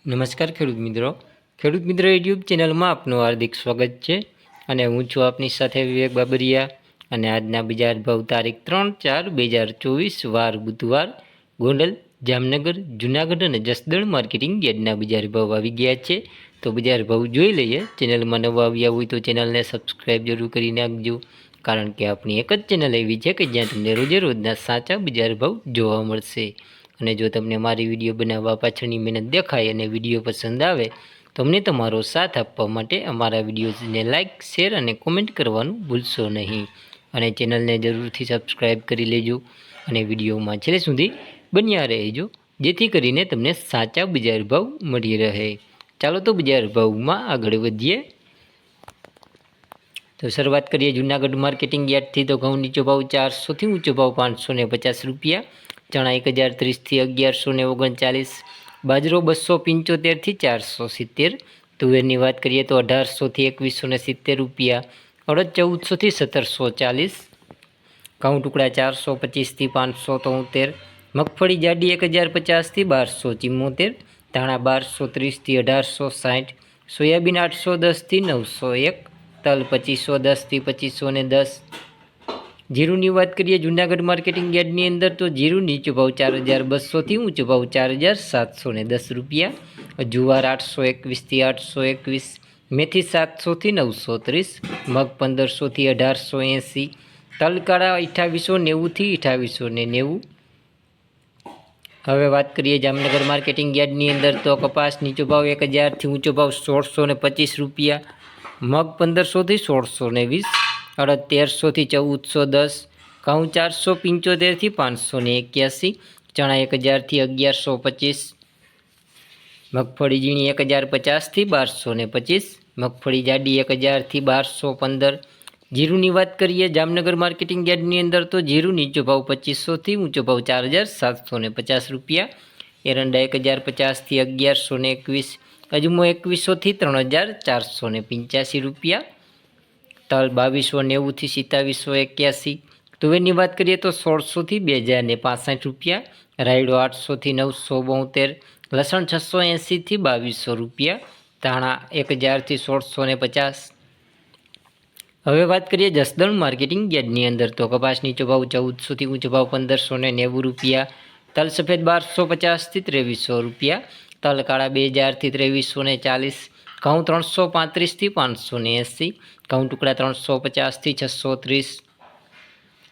નમસ્કાર ખેડૂત મિત્રો યુટ્યુબ ચેનલમાં આપનું હાર્દિક સ્વાગત છે અને હું છું આપની સાથે વિવેક બાબરિયા અને આજના બજાર ભાવ તારીખ 3/4/2024 વાર બુધવાર ગોંડલ જામનગર જૂનાગઢ અને જસદણ માર્કેટિંગ યાર્ડના બજાર ભાવ આવી ગયા છે। તો બજાર ભાવ જોઈ લઈએ। ચેનલમાં નવા આવ્યા હોય તો ચેનલને સબસ્ક્રાઈબ જરૂર કરી નાખજો, કારણ કે આપણી એક જ ચેનલ એવી છે કે જ્યાં તમને રોજે રોજના સાચા બજાર ભાવ જોવા મળશે। અને જો તમને મારી વિડીયો બનાવવા પાછળની મહેનત દેખાય અને વિડીયો પસંદ આવે તો અમને તમારો સાથ આપવા માટે અમારા વિડીયોઝને લાઇક, શેર અને કોમેન્ટ કરવાનું ભૂલશો નહીં અને ચેનલને જરૂરથી સબસ્ક્રાઈબ કરી લેજો અને વિડીયોમાં છેલ્લે સુધી બન્યા રહેજો, જેથી કરીને તમને સાચા બજાર ભાવ મળી રહે। ચાલો તો બજાર ભાવમાં આગળ વધીએ। તો શરૂઆત કરીએ જૂનાગઢ માર્કેટિંગ યાર્ડથી। તો ઘઉં નીચો ભાવ 400થી ઊંચો ભાવ 550 રૂપિયા, ચણા 1030થી 1139, બાજરો 275થી 470, તુવેરની વાત કરીએ તો 1800થી 2170 રૂપિયા, અડદ 1400થી 1740, ઘઉં ટુકડા 425થી 573, મગફળી જાડી 1050થી 1274, ધાણા 1230થી 1860, સોયાબીન 810થી 901, તલ 2510થી 2510। જીરુની વાત કરીએ જૂનાગઢ માર્કેટિંગ યાર્ડની અંદર તો જીરું નીચો ભાવ 4200થી ઊંચો ભાવ 4710 રૂપિયા, જુવાર 821થી 821, મેથી 700થી 930, મગ 1500થી 1880, તલ કાળા 2890થી 2890। હવે વાત કરીએ જામનગર માર્કેટિંગ યાર્ડની અંદર તો કપાસ નીચો ભાવ 1000થી ઊંચો ભાવ 1625 રૂપિયા, મગ 1500થી 1620, અડદ 1300થી 1410, ઘઉં 475થી 581, ચણા 1000થી 1125, મગફળી ઝીણી 1050થી 1225, મગફળી જાડી 1000થી 1215। જીરુની વાત કરીએ જામનગર માર્કેટિંગ યાર્ડની અંદર તો જીરું નીચો ભાવ 2500થી ઊંચો ભાવ 4750 રૂપિયા, એરંડા 1050થી 1121, અજમો 2100થી 3485 રૂપિયા, તલ 2290થી 2781, તુવેરની વાત કરીએ તો 1600થી 2065 રૂપિયા, રાયડો 800થી 972, લસણ 680થી 2200 રૂપિયા, ધાણા 1000થી 1650। હવે વાત કરીએ જસદણ માર્કેટિંગ યાર્ડની અંદર તો કપાસ નીચો ભાવ 1400થી ઊંચો ભાવ 1590 રૂપિયા, તલ સફેદ 1250થી 2300 રૂપિયા, તલ કાળા 2000થી 2340, ઘઉં 335થી 580, ઘઉં ટુકડા 350થી 630,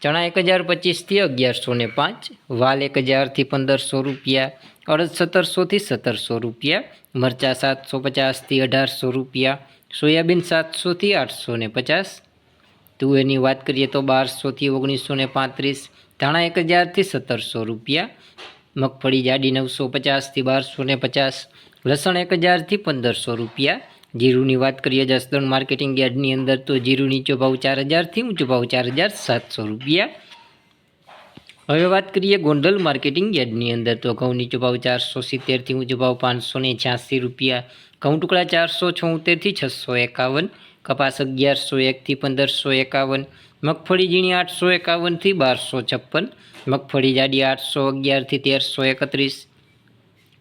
ચણા 1025થી 1105, વાલ 1000થી 1500 રૂપિયા, અડદ 1700થી 1700 રૂપિયા, મરચાં 750થી 1800 રૂપિયા, સોયાબીન 700થી 850। તુવેરની વાત કરીએ તો 1200થી 1935, ધાણા 1000થી 1700 રૂપિયા, મગફળી જાડી 950થી 1250, લસણ 1000થી 1500 રૂપિયા। જીરુની વાત કરીએ જસદણ માર્કેટિંગ યાર્ડની અંદર તો જીરું નીચો ભાવ 4000થી ઊંચો ભાવ 4700 રૂપિયા। હવે વાત કરીએ ગોંડલ માર્કેટિંગ યાર્ડની અંદર તો ઘઉં નીચો ભાવ 470થી ઊંચો ભાવ 586 રૂપિયા, ઘઉં ટુકડા 476થી 651, કપાસ 1101થી 1551, મગફળી ઝીણી 851થી 1256, મગફળી જાડી 811થી 1331,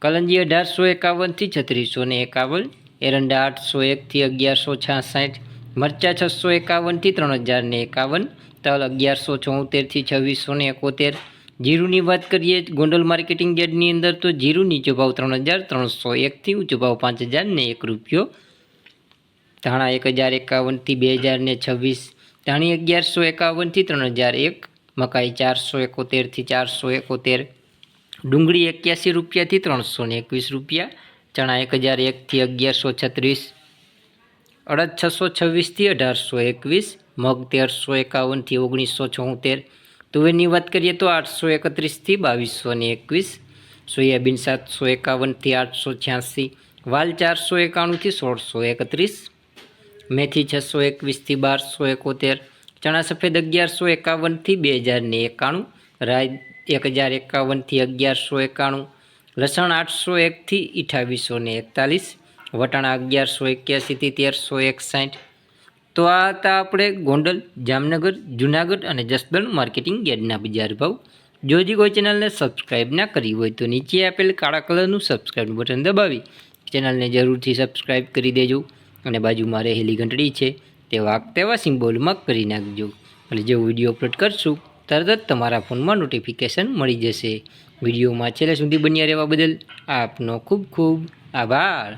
કલંજી 1851થી 3651, એરંડા 801થી 1166, મરચાં 651થી 3051, તલ 1174થી 2671। જીરુની વાત કરીએ ગોંડલ માર્કેટિંગ યાર્ડની અંદર તો જીરું નીચો ભાવ 3301થી ઊંચો ભાવ 5001 રૂપિયો, ધાણા 1051થી 2026, ધાણી 1151થી 3001, મકાઈ 471થી 471, ડુંગળી 81 રૂપિયાથી 321 રૂપિયા, ચણા 1001થી 1136, અડદ 626થી 1821, મગ 1351થી 1974, તુવેરની વાત કરીએ તો 831થી 2221, સોયાબીન 751થી 886, વાલ 491થી 1631, મેથી 621થી 1271, ચણા સફેદ 1151થી 2091, રાઈ 1051થી 1191, લસણ 801થી 2841, વટાણા 1181થી 1361। તો આ હતા આપણે ગોંડલ, જામનગર, જૂનાગઢ અને જસદણ માર્કેટિંગ યાર્ડના બજાર ભાવ। જો હજી કોઈ ચેનલને સબસ્ક્રાઈબ ના કરી હોય તો નીચે આપેલ કાળા કલરનું સબસ્ક્રાઈબ બટન દબાવી ચેનલને જરૂરથી સબસ્ક્રાઈબ કરી દેજો અને બાજુમાં રહેલી ઘંટડી છે તે વાગતેવા સિમ્બોલમાં કરી નાખજો એટલે જેવો વિડીયો અપલોડ કરશું તરત જ તમારા ફોનમાં નોટિફિકેશન મળી જશે. વિડીયોમાં છેલ્લે સુધી બન્યા રહેવા બદલ આપનો ખૂબ ખૂબ આભાર.